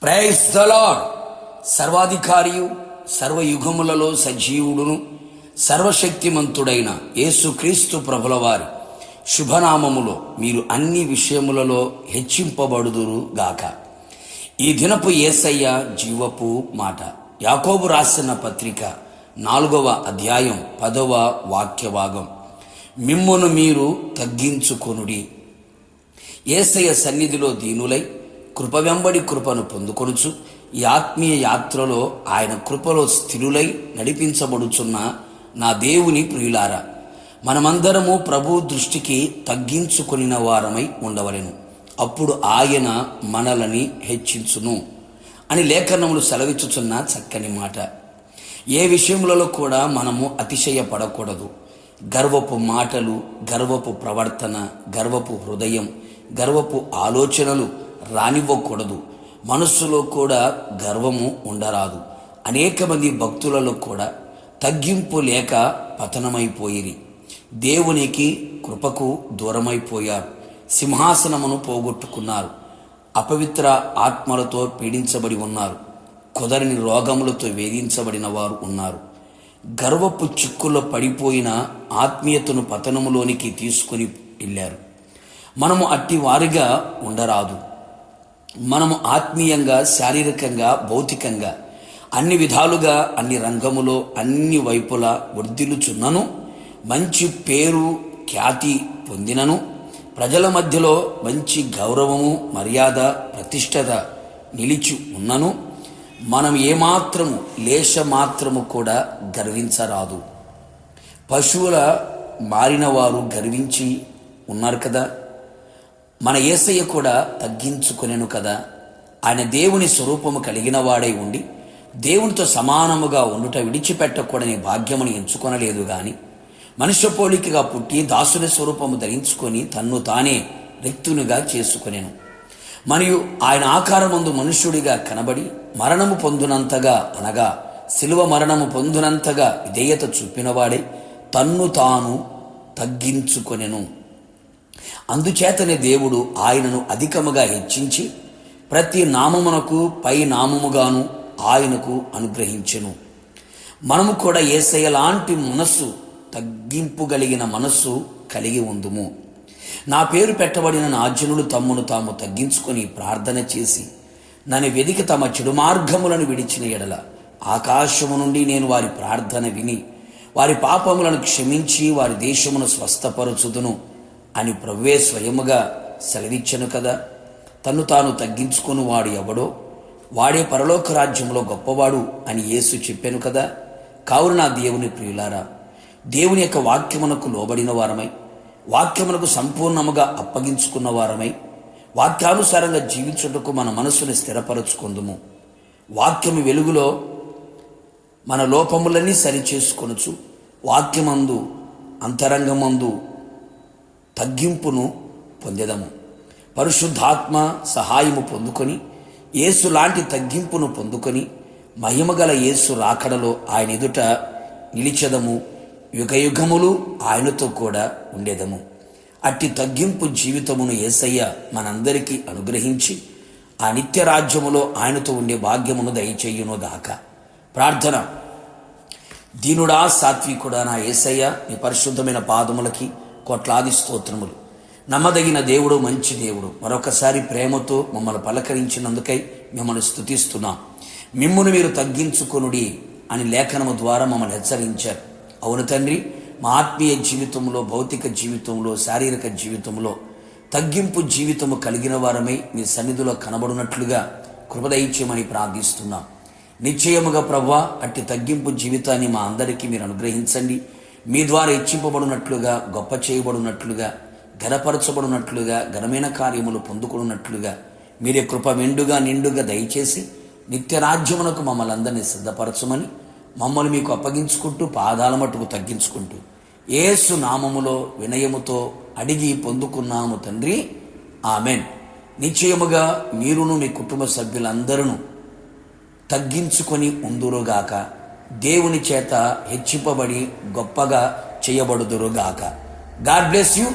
Praise the lord. సర్వాధికారియు సర్వయుగములలో సజీవుడును సర్వశక్తిమంతుడైన యేసుక్రీస్తు ప్రభుల వారి శుభనామములో మీరు అన్ని విషయములలో హెచ్చింపబడుదురు గాక. ఈ దినపు యేసయ్య జీవపు మాట. యాకోబు రాసిన పత్రిక 4వ అధ్యాయం 10వ వాక్యభాగం. మిమ్మును మీరు తగ్గించుకొనుడి, యేసయ్య సన్నిధిలో దీనులై కృప వెంబడి కృపను పొందుకొనుచు ఈ ఆత్మీయ యాత్రలో ఆయన కృపలో స్థిరులై నడిపించబడుచున్న నా దేవుని ప్రియులారా, మనమందరము ప్రభు దృష్టికి తగ్గించుకొనిన వారమై ఉండవలెను, అప్పుడు ఆయన మనలని హెచ్చించును అని లేఖనములు సెలవిచ్చుచున్న చక్కని మాట. ఏ విషయములలో కూడా మనము అతిశయపడకూడదు. గర్వపు మాటలు, గర్వపు ప్రవర్తన, గర్వపు హృదయం, గర్వపు ఆలోచనలు రానివ్వకూడదు. మనస్సులో కూడా గర్వము ఉండరాదు. అనేక మంది భక్తులలో కూడా తగ్గింపు లేక పతనమైపోయిరి, దేవునికి కృపకు దూరమైపోయారు, సింహాసనమును పోగొట్టుకున్నారు, అపవిత్ర ఆత్మలతో పీడించబడి ఉన్నారు, కుదరని రోగములతో వేధించబడిన వారు ఉన్నారు. గర్వపు చిక్కుల్లో పడిపోయిన ఆత్మీయతను పతనములోనికి తీసుకుని వెళ్ళారు. మనము అట్టి వారిగా ఉండరాదు. మనము ఆత్మీయంగా, శారీరకంగా, భౌతికంగా అన్ని విధాలుగా, అన్ని రంగములో, అన్ని వైపులా వర్ధిల్లుచున్నను, మంచి పేరు ఖ్యాతి పొందినను, ప్రజల మధ్యలో మంచి గౌరవము, మర్యాద, ప్రతిష్టత నిలిచి ఉన్నను, మనం ఏమాత్రము లేశమాత్రము కూడా గర్వించరాదు. పశువుల మారిన వారు గర్వించి ఉన్నారు కదా, మన యేసయ్య కూడా తగ్గించుకొనెను కదా. ఆయన దేవుని స్వరూపము కలిగిన వాడై ఉండి దేవునితో సమానముగా ఉండుట విడిచిపెట్టకూడని భాగ్యమును ఎంచుకొనలేదు గాని, మనుష్య పోలికగా పుట్టి దాసుని స్వరూపము ధరించుకొని తన్ను తానే రిక్తునిగా చేసుకొనెను. మరియు ఆయన ఆకారమందు మనుష్యుడిగా కనబడి మరణము పొందునంతగా, అనగా శిలువ మరణము పొందునంతగా విధేయత చూపినవాడే తన్ను తాను తగ్గించుకొనెను. అందుచేతనే దేవుడు ఆయనను అధికముగా హెచ్చించి ప్రతి నామమునకు పై నామముగాను ఆయనకు అనుగ్రహించెను. మనము కూడా యేసయ్య లాంటి మనస్సు, తగ్గింపు కలిగిన మనస్సు కలిగి ఉందుము. నా పేరు పెట్టబడిన నా జనులు తమ్మును తాము తగ్గించుకొని ప్రార్థన చేసి నన్ను వెదికి తమ చెడు మార్గములను విడిచిన ఎడల ఆకాశము నుండి నేను వారి ప్రార్థన విని వారి పాపములను క్షమించి వారి దేశమును స్వస్థపరచుదును అని ప్రభువే స్వయముగా సెలవిచ్చెను కదా. తన్ను తాను తగ్గించుకుని వాడు ఎవడో వాడే పరలోక రాజ్యంలో గొప్పవాడు అని యేసు చెప్పాను కదా. కావున నా దేవుని ప్రియులారా, దేవుని యొక్క వాక్యమునకు లోబడిన వారమై, వాక్యమునకు సంపూర్ణముగా అప్పగించుకున్న వారమై, వాక్యానుసారంగా జీవించుటకు మన మనస్సుని స్థిరపరచుకుందుము. వాక్యము వెలుగులో మన లోపములన్నీ సరిచేసుకొనుచు వాక్యమందు, అంతరంగమందు తగ్గింపును పొందెదము. పరిశుద్ధాత్మ సహాయము పొందుకొని యేసు లాంటి తగ్గింపును పొందుకొని మహిమగల యేసు రాకడలో ఆయన ఎదుట నిలిచెదము. యుగయుగములు ఆయనతో కూడా ఉండేదము. అట్టి తగ్గింపు జీవితమును యేసయ్య మనందరికీ అనుగ్రహించి ఆ నిత్య రాజ్యములో ఆయనతో ఉండే భాగ్యమును దయచేయును గాక. ప్రార్థన. దీనుడా, సాత్వికుడా నా యేసయ్య, నీ పరిశుద్ధమైన పాదములకి కోట్లాది స్తోత్రములు. నమ్మదగిన దేవుడు, మంచి దేవుడు, మరొకసారి ప్రేమతో మమ్మల్ని పలకరించినందుకై మిమ్మల్ని స్తుతిస్తున్నాం. మిమ్మును మీరు తగ్గించుకొనుడి అని లేఖనము ద్వారా మమ్మల్ని హెచ్చరించారు. అవును తండ్రి, మా ఆత్మీయ జీవితంలో, భౌతిక జీవితంలో, శారీరక జీవితంలో తగ్గింపు జీవితము కలిగిన వారమై మీ సన్నిధిలో కనబడినట్లుగా కృపదయించమని ప్రార్థిస్తున్నాం. నిశ్చయముగా ప్రభువా, అట్టి తగ్గింపు జీవితాన్ని మా అందరికీ మీరు అనుగ్రహించండి. మీ ద్వారా ఇచ్చింపబడినట్లుగా, గొప్ప చేయబడినట్లుగా, ఘనపరచబడినట్లుగా, ఘనమైన కార్యములు పొందుకున్నట్లుగా మీరే కృప మెండుగా నిండుగా దయచేసి నిత్యరాజ్యమునకు మమ్మల్ని అందరినీ సిద్ధపరచమని మమ్మల్ని మీకు అప్పగించుకుంటూ పాదాల మట్టుకు తగ్గించుకుంటూ యేసు నామములో వినయముతో అడిగి పొందుకున్నాము తండ్రి, ఆమెన్. నిశ్చయముగా మీరును మీ కుటుంబ సభ్యులందరూ తగ్గించుకొని ఉందురుగాక, దేవుని చేత హెచ్చింపబడి గొప్పగా చేయబడుదురుగాక. God bless you.